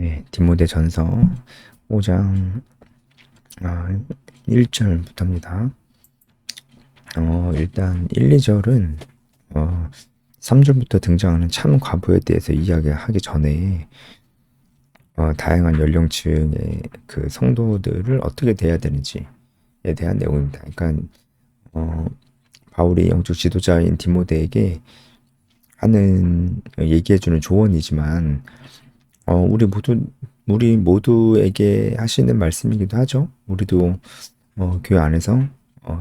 네, 디모데전서 5장 1절부터입니다. 일단 1, 2절은 3절부터 등장하는 참 과부에 대해서 이야기하기 전에 다양한 연령층의 그 성도들을 어떻게 대해야 되는지에 대한 내용입니다. 그러니까 바울이 영적 지도자인 디모데에게 하는 얘기해주는 조언이지만 우리 모두에게 하시는 말씀이기도 하죠. 우리도 교회 안에서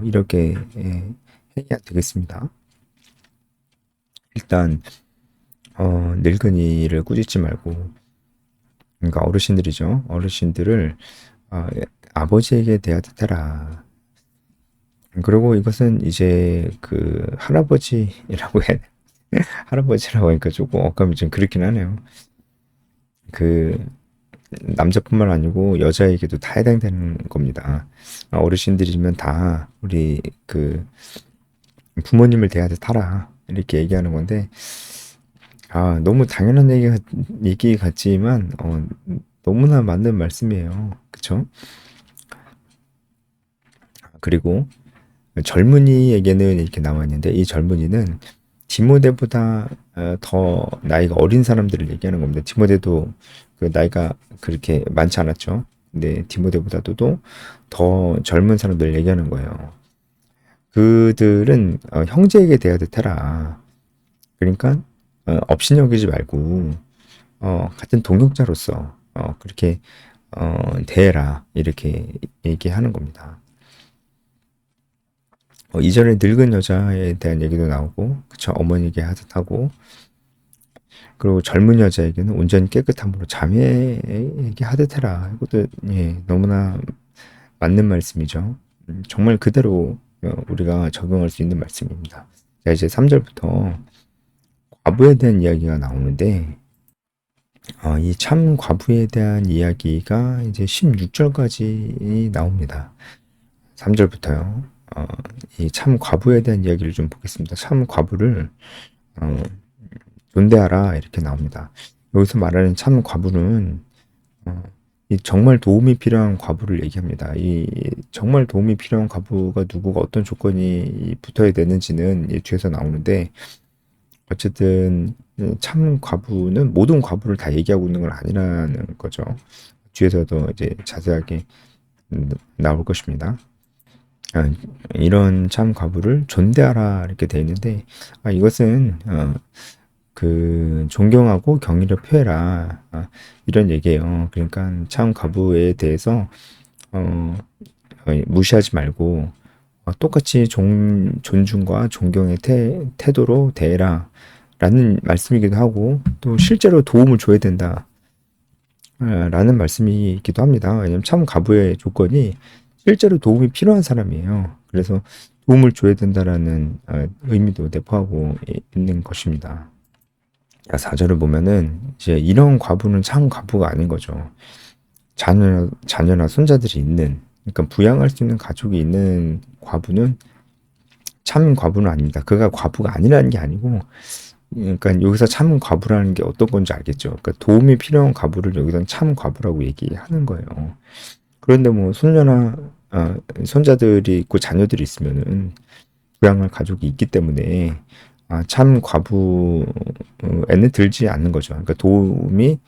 이렇게 해야 되겠습니다. 일단 늙은이를 꾸짖지 말고, 그러니까 어르신들이죠. 어르신들을 아버지에게 대하듯해라. 그리고 이것은 이제 그 할아버지라고 해 할아버지라고 하니까 조금 어감이 좀 그렇긴 하네요. 그 남자뿐만 아니고 여자에게도 다 해당되는 겁니다. 어르신들이면 다 우리 그 부모님을 대하듯 하라 이렇게 얘기하는 건데, 너무 당연한 얘기 같지만 너무나 맞는 말씀이에요. 그쵸? 그리고 젊은이에게는 이렇게 나와 있는데, 이 젊은이는 디모데보다 더 나이가 어린 사람들을 얘기하는 겁니다. 디모데도 그 나이가 그렇게 많지 않았죠. 근데 디모데보다도 더 젊은 사람들을 얘기하는 거예요. 그들은 형제에게 대하듯 해라. 그러니까 업신여기지 말고 같은 동역자로서 그렇게 대해라 이렇게 얘기하는 겁니다. 이전에 늙은 여자에 대한 얘기도 나오고, 그쵸, 어머니에게 하듯 하고, 그리고 젊은 여자에게는 온전히 깨끗함으로 자매에게 하듯 해라. 이것도 너무나 맞는 말씀이죠. 정말 그대로 우리가 적용할 수 있는 말씀입니다. 자, 이제 3절부터 과부에 대한 이야기가 나오는데, 이 참 과부에 대한 이야기가 이제 16절까지 나옵니다. 3절부터요. 이 참 과부에 대한 이야기를 좀 보겠습니다. 참 과부를 존대하라 이렇게 나옵니다. 여기서 말하는 참 과부는 이 정말 도움이 필요한 과부를 얘기합니다. 이 정말 도움이 필요한 과부가 누구가 어떤 조건이 붙어야 되는지는 이 뒤에서 나오는데, 어쨌든 참 과부는 모든 과부를 다 얘기하고 있는 건 아니라는 거죠. 뒤에서도 이제 자세하게 나올 것입니다. 이런 참 과부를 존대하라 이렇게 되어 있는데, 이것은 그 존경하고 경의를 표해라 이런 얘기예요. 그러니까 참 과부에 대해서 무시하지 말고 똑같이 존중과 존경의 태도로 대해라 라는 말씀이기도 하고, 또 실제로 도움을 줘야 된다 라는 말씀이기도 합니다. 왜냐하면 참 과부의 조건이 실제로 도움이 필요한 사람이에요. 그래서 도움을 줘야 된다라는 의미도 내포하고 있는 것입니다. 4절을 보면은 이제 이런 과부는 참 과부가 아닌 거죠. 자녀나 손자들이 있는, 그러니까 부양할 수 있는 가족이 있는 과부는 참 과부는 아닙니다. 그가 과부가 아니라는 게 아니고, 그러니까 여기서 참 과부라는 게 어떤 건지 알겠죠. 그러니까 도움이 필요한 과부를 여기서는 참 과부라고 얘기하는 거예요. 그런데 뭐 손자들이 있고 자녀들이 있으면은 부양할 가족이 있기 때문에 참 과부에는 들지 않는 거죠. 그러니까 도움이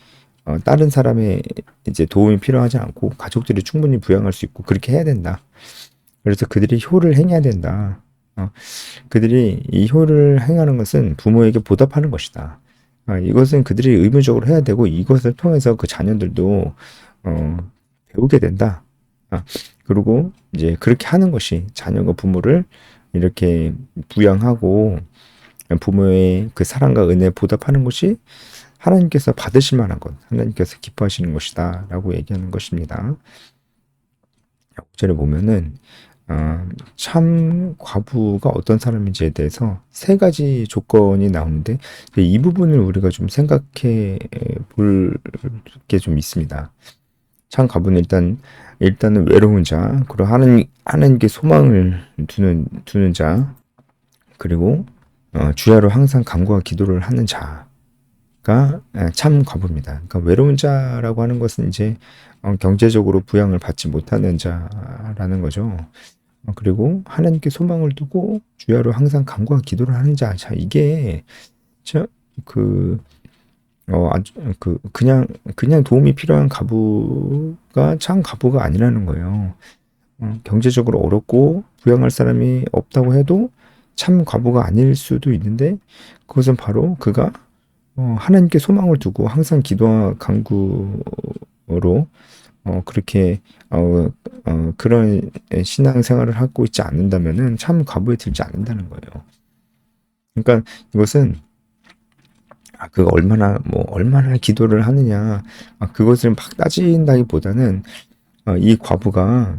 다른 사람의 이제 도움이 필요하지 않고 가족들이 충분히 부양할 수 있고 그렇게 해야 된다. 그래서 그들이 효를 행해야 된다. 그들이 이 효를 행하는 것은 부모에게 보답하는 것이다. 이것은 그들이 의무적으로 해야 되고, 이것을 통해서 그 자녀들도 배우게 된다. 그리고 이제 그렇게 하는 것이, 자녀가 부모를 이렇게 부양하고 부모의 그 사랑과 은혜에 보답하는 것이 하나님께서 받으실 만한 것, 하나님께서 기뻐하시는 것이다 라고 얘기하는 것입니다. 5절에 보면은 참 과부가 어떤 사람인지에 대해서 세 가지 조건이 나오는데, 이 부분을 우리가 좀 생각해 볼 게 좀 있습니다. 참 과부는 일단은 외로운 자, 그리고 하나님께 소망을 두는 자, 그리고 주야로 항상 간구와 기도를 하는 자. 참 과부입니다. 그러니까 외로운 자라고 하는 것은 이제 경제적으로 부양을 받지 못하는 자라는 거죠. 그리고 하나님께 소망을 두고 주야로 항상 간구와 기도를 하는 자. 자, 이게 저, 그, 아주 그냥 도움이 필요한 과부가 참 과부가 아니라는 거예요. 경제적으로 어렵고 부양할 사람이 없다고 해도 참 과부가 아닐 수도 있는데 그것은 바로 그가 하나님께 소망을 두고 항상 기도와 간구로 그렇게 그런 신앙생활을 하고 있지 않는다면은 참 과부에 들지 않는다는 거예요. 그러니까 이것은 그가 얼마나 기도를 하느냐 그것을 막 따진다기보다는 이 과부가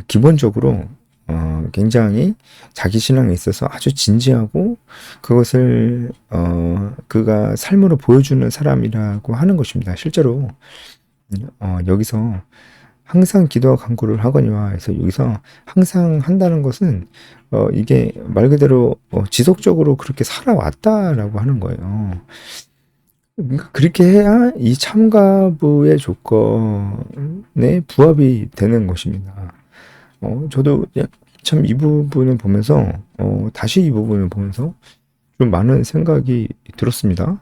기본적으로 굉장히 자기 신앙에 있어서 아주 진지하고 그것을 그가 삶으로 보여주는 사람이라고 하는 것입니다. 실제로 여기서 항상 기도와 간구를 하거니와 해서 여기서 항상 한다는 것은 이게 말 그대로 지속적으로 그렇게 살아왔다라고 하는 거예요. 그러니까 그렇게 해야 이 참가부의 조건에 부합이 되는 것입니다. 저도 참 이 부분을 보면서 다시 이 부분을 보면서 좀 많은 생각이 들었습니다.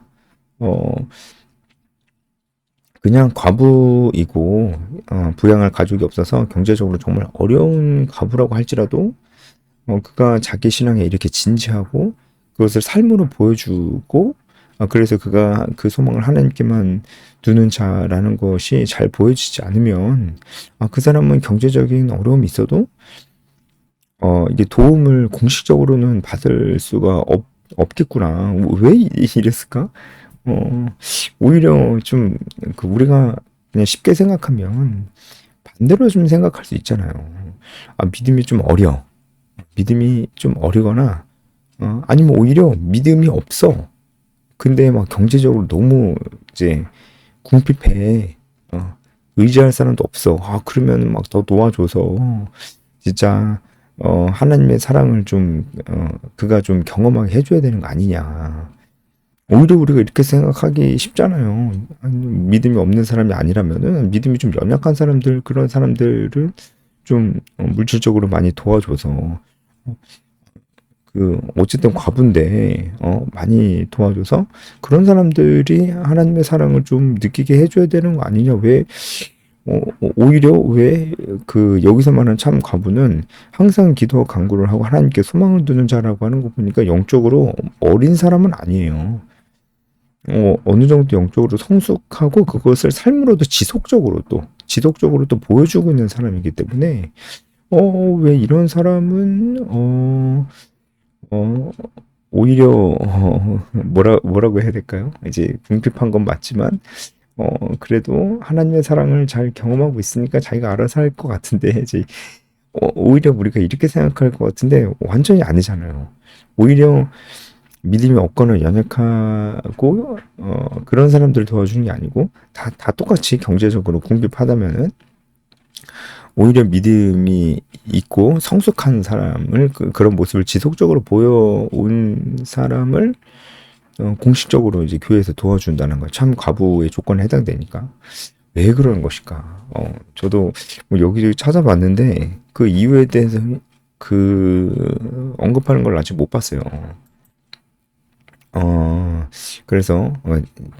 그냥 과부이고 부양할 가족이 없어서 경제적으로 정말 어려운 과부라고 할지라도 그가 자기 신앙에 이렇게 진지하고 그것을 삶으로 보여주고 그래서 그가 그 소망을 하나님께만 두는 자라는 것이 잘 보여지지 않으면 그 사람은 경제적인 어려움이 있어도 이게 도움을 공식적으로는 받을 수가 없겠구나. 왜 이랬을까? 오히려 좀 우리가 그냥 쉽게 생각하면 반대로 좀 생각할 수 있잖아요. 믿음이 좀 어려. 믿음이 좀 어리거나 아니면 오히려 믿음이 없어. 근데 막 경제적으로 너무 이제 궁핍해. 의지할 사람도 없어. 그러면 막 더 도와줘서 진짜 하나님의 사랑을 좀 그가 좀 경험하게 해줘야 되는 거 아니냐. 오히려 우리가 이렇게 생각하기 쉽잖아요. 믿음이 없는 사람이 아니라면은 믿음이 좀 연약한 사람들 그런 사람들을 좀 물질적으로 많이 도와줘서 어쨌든 과부인데 많이 도와줘서 그런 사람들이 하나님의 사랑을 좀 느끼게 해줘야 되는 거 아니냐. 왜 오히려 왜 여기서 말하는 참 과부는 항상 기도와 간구를 하고 하나님께 소망을 두는 자라고 하는 거 보니까 영적으로 어린 사람은 아니에요. 어느 정도 영적으로 성숙하고 그것을 삶으로도 지속적으로 또 보여주고 있는 사람이기 때문에 왜 이런 사람은 오히려 뭐라고 해야 될까요? 이제 궁핍한 건 맞지만 그래도 하나님의 사랑을 잘 경험하고 있으니까 자기가 알아서 할 것 같은데 이제 오히려 우리가 이렇게 생각할 것 같은데 완전히 아니잖아요. 오히려 믿음이 없거나 연약하고 그런 사람들 도와주는 게 아니고 다 똑같이 경제적으로 궁핍하다면은 오히려 믿음이 있고 성숙한 사람을 그런 모습을 지속적으로 보여온 사람을 공식적으로 이제 교회에서 도와준다는 거 참 과부의 조건에 해당되니까 왜 그러는 것일까? 저도 뭐 여기저기 찾아봤는데 그 이유에 대해서 언급하는 걸 아직 못 봤어요. 그래서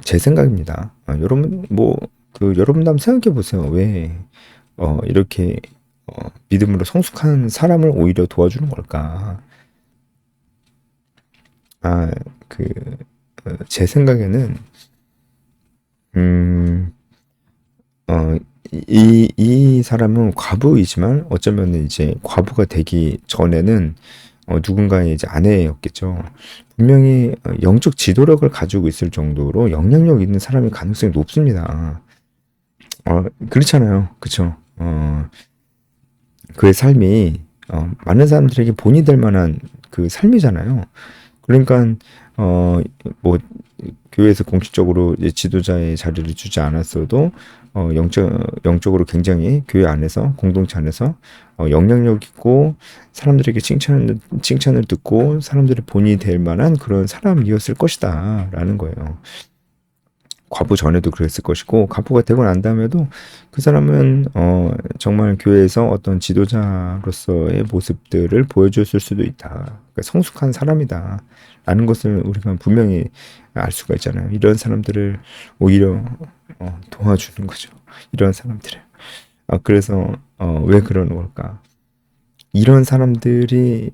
제 생각입니다. 여러분 여러분도 한번 생각해 보세요. 왜 이렇게 믿음으로 성숙한 사람을 오히려 도와주는 걸까? 제 생각에는 이 사람은 과부이지만 어쩌면 이제 과부가 되기 전에는 누군가의 이제 아내였겠죠. 분명히 영적 지도력을 가지고 있을 정도로 영향력 있는 사람일 가능성이 높습니다. 그렇잖아요. 그쵸? 그의 삶이 많은 사람들에게 본이 될 만한 그 삶이잖아요. 그러니까 어, 뭐 교회에서 공식적으로 이제 지도자의 자리를 주지 않았어도 영적으로 굉장히 교회 안에서 공동체 안에서 영향력 있고 사람들에게 칭찬을 듣고 사람들의 본이 될 만한 그런 사람이었을 것이다라는 거예요. 과부 전에도 그랬을 것이고 과부가 되고 난 다음에도 그 사람은 정말 교회에서 어떤 지도자로서의 모습들을 보여줬을 수도 있다. 그러니까 성숙한 사람이다. 라는 것을 우리가 분명히 알 수가 있잖아요. 이런 사람들을 오히려 도와주는 거죠. 이런 사람들을. 그래서 왜 그러는 걸까? 이런 사람들이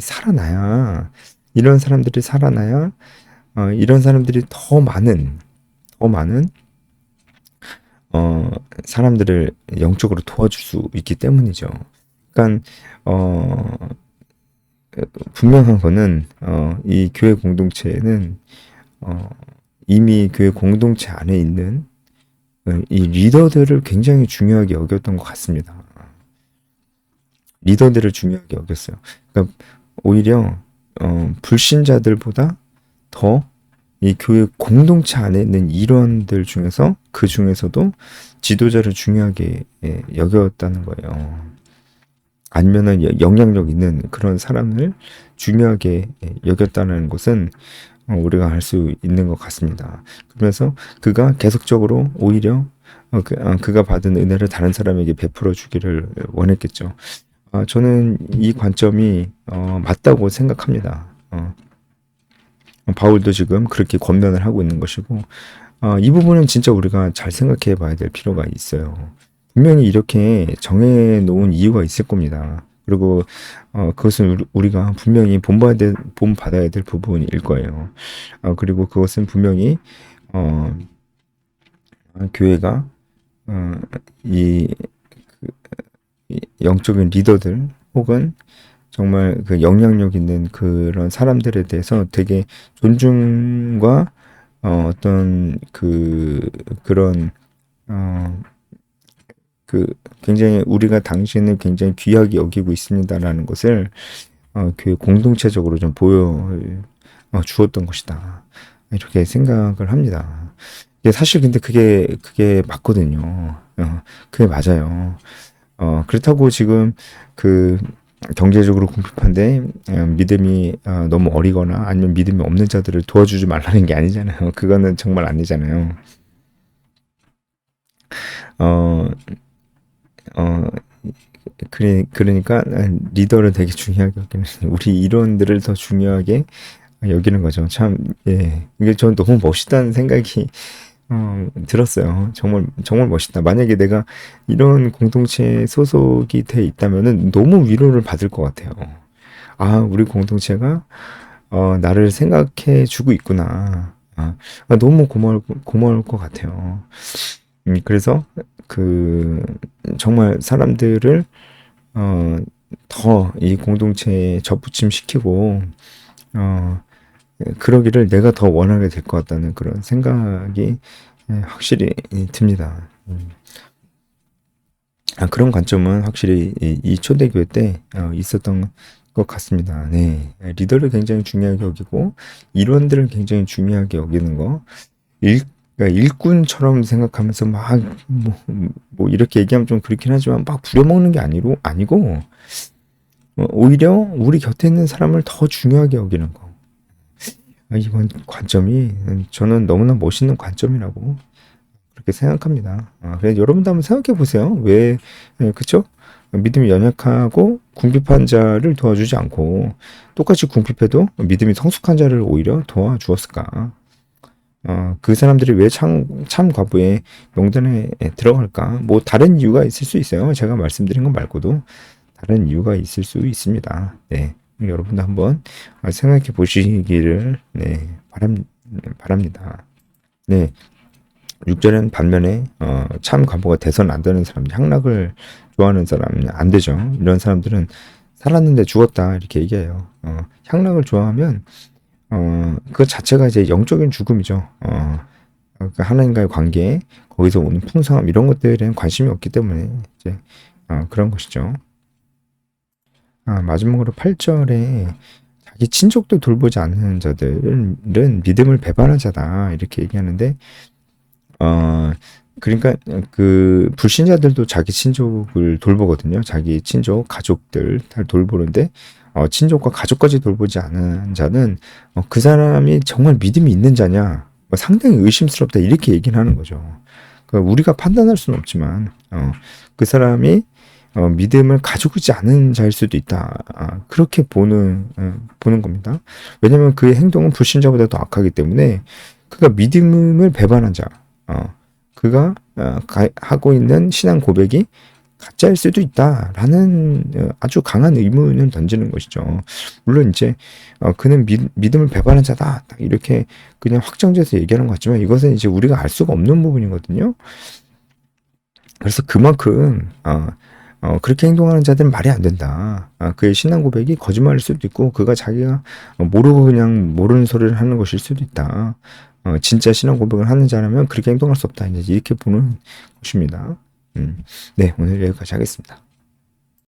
살아나야 이런 사람들이 살아나야 이런 사람들이 더 많은 사람들을 영적으로 도와줄 수 있기 때문이죠. 그러니까 분명한 거는 이 교회 공동체는 이미 교회 공동체 안에 있는 이 리더들을 굉장히 중요하게 여겼던 것 같습니다. 리더들을 중요하게 여겼어요. 그러니까 오히려 불신자들보다 더 이 교회 공동체 안에 있는 일원들 중에서 그 중에서도 지도자를 중요하게 여겼다는 거예요. 아니면은 영향력 있는 그런 사람을 중요하게 여겼다는 것은 우리가 알 수 있는 것 같습니다. 그러면서 그가 계속적으로 오히려 그가 받은 은혜를 다른 사람에게 베풀어 주기를 원했겠죠. 저는 이 관점이 맞다고 생각합니다. 바울도 지금 그렇게 권면을 하고 있는 것이고, 이 부분은 진짜 우리가 잘 생각해 봐야 될 필요가 있어요. 분명히 이렇게 정해 놓은 이유가 있을 겁니다. 그리고 그것은 우리가 분명히 본받아야 될 부분일 거예요. 그리고 그것은 분명히 교회가 이, 이 영적인 리더들 혹은 정말 그 영향력 있는 그런 사람들에 대해서 되게 존중과 어떤 그런 어, 그 굉장히 우리가 당신을 굉장히 귀하게 여기고 있습니다라는 것을 교회 공동체적으로 좀 주었던 것이다. 이렇게 생각을 합니다. 사실 근데 그게 맞거든요. 그게 맞아요. 그렇다고 지금 그 경제적으로 궁핍한데 믿음이 너무 어리거나 아니면 믿음이 없는 자들을 도와주지 말라는 게 아니잖아요. 그거는 정말 아니잖아요. 어, 어, 그러니까 리더를 되게 중요하게 여기는 우리 일원들을 더 중요하게 여기는 거죠. 참, 예. 이게 저는 너무 멋있다는 생각이 들었어요. 정말, 정말 멋있다. 만약에 내가 이런 공동체에 소속이 돼 있다면은 너무 위로를 받을 것 같아요. 우리 공동체가, 나를 생각해 주고 있구나. 너무 고마울 것 같아요. 그래서, 그, 정말 사람들을, 어, 더 이 공동체에 접붙임시키고, 어, 그러기를 내가 더 원하게 될 것 같다는 그런 생각이 확실히 듭니다. 그런 관점은 확실히 이 초대교회 때 있었던 것 같습니다. 네. 리더를 굉장히 중요하게 여기고 일원들을 굉장히 중요하게 여기는 거. 그러니까 일꾼처럼 생각하면서 막 뭐 이렇게 얘기하면 좀 그렇긴 하지만 막 부려먹는 게 아니고 오히려 우리 곁에 있는 사람을 더 중요하게 여기는 거. 이건 관점이 저는 너무나 멋있는 관점이라고 그렇게 생각합니다. 그래서 여러분도 한번 생각해 보세요. 왜, 그쵸? 믿음이 연약하고 궁핍한 자를 도와주지 않고 똑같이 궁핍해도 믿음이 성숙한 자를 오히려 도와주었을까? 그 사람들이 왜 참 과부의 명단에 들어갈까? 뭐 다른 이유가 있을 수 있어요. 제가 말씀드린 것 말고도 다른 이유가 있을 수 있습니다. 네. 여러분도 한번 생각해 보시기를 네, 바랍니다. 네. 6절은 반면에 참 과부가 돼서는 안 되는 사람, 향락을 좋아하는 사람은 안 되죠. 이런 사람들은 살았는데 죽었다 이렇게 얘기해요. 향락을 좋아하면 그 자체가 이제 영적인 죽음이죠. 그러니까 하나님과의 관계, 거기서 오는 풍성함 이런 것들에는 관심이 없기 때문에 이제 그런 것이죠. 마지막으로 8절에 자기 친족도 돌보지 않는 자들은 믿음을 배반한 자다 이렇게 얘기하는데 그러니까 그 불신자들도 자기 친족을 돌보거든요. 자기 친족, 가족들 다 돌보는데 친족과 가족까지 돌보지 않은 자는 그 사람이 정말 믿음이 있는 자냐? 상당히 의심스럽다 이렇게 얘기는 하는 거죠. 그러니까 우리가 판단할 수는 없지만 그 사람이 믿음을 가지고 있지 않은 자일 수도 있다. 그렇게 보는 겁니다. 왜냐하면 그의 행동은 불신자보다 더 악하기 때문에 그가 믿음을 배반한 자, 그가 하고 있는 신앙 고백이 가짜일 수도 있다라는 아주 강한 의문을 던지는 것이죠. 물론 이제 그는 믿음을 배반한 자다 딱 이렇게 그냥 확정돼서 얘기하는 것 같지만 이것은 이제 우리가 알 수가 없는 부분이거든요. 그래서 그만큼 그렇게 행동하는 자들은 말이 안 된다. 그의 신앙 고백이 거짓말일 수도 있고 그가 자기가 모르고 그냥 모르는 소리를 하는 것일 수도 있다. 진짜 신앙 고백을 하는 자라면 그렇게 행동할 수 없다. 이제 이렇게 보는 것입니다. 네, 오늘 여기까지 하겠습니다.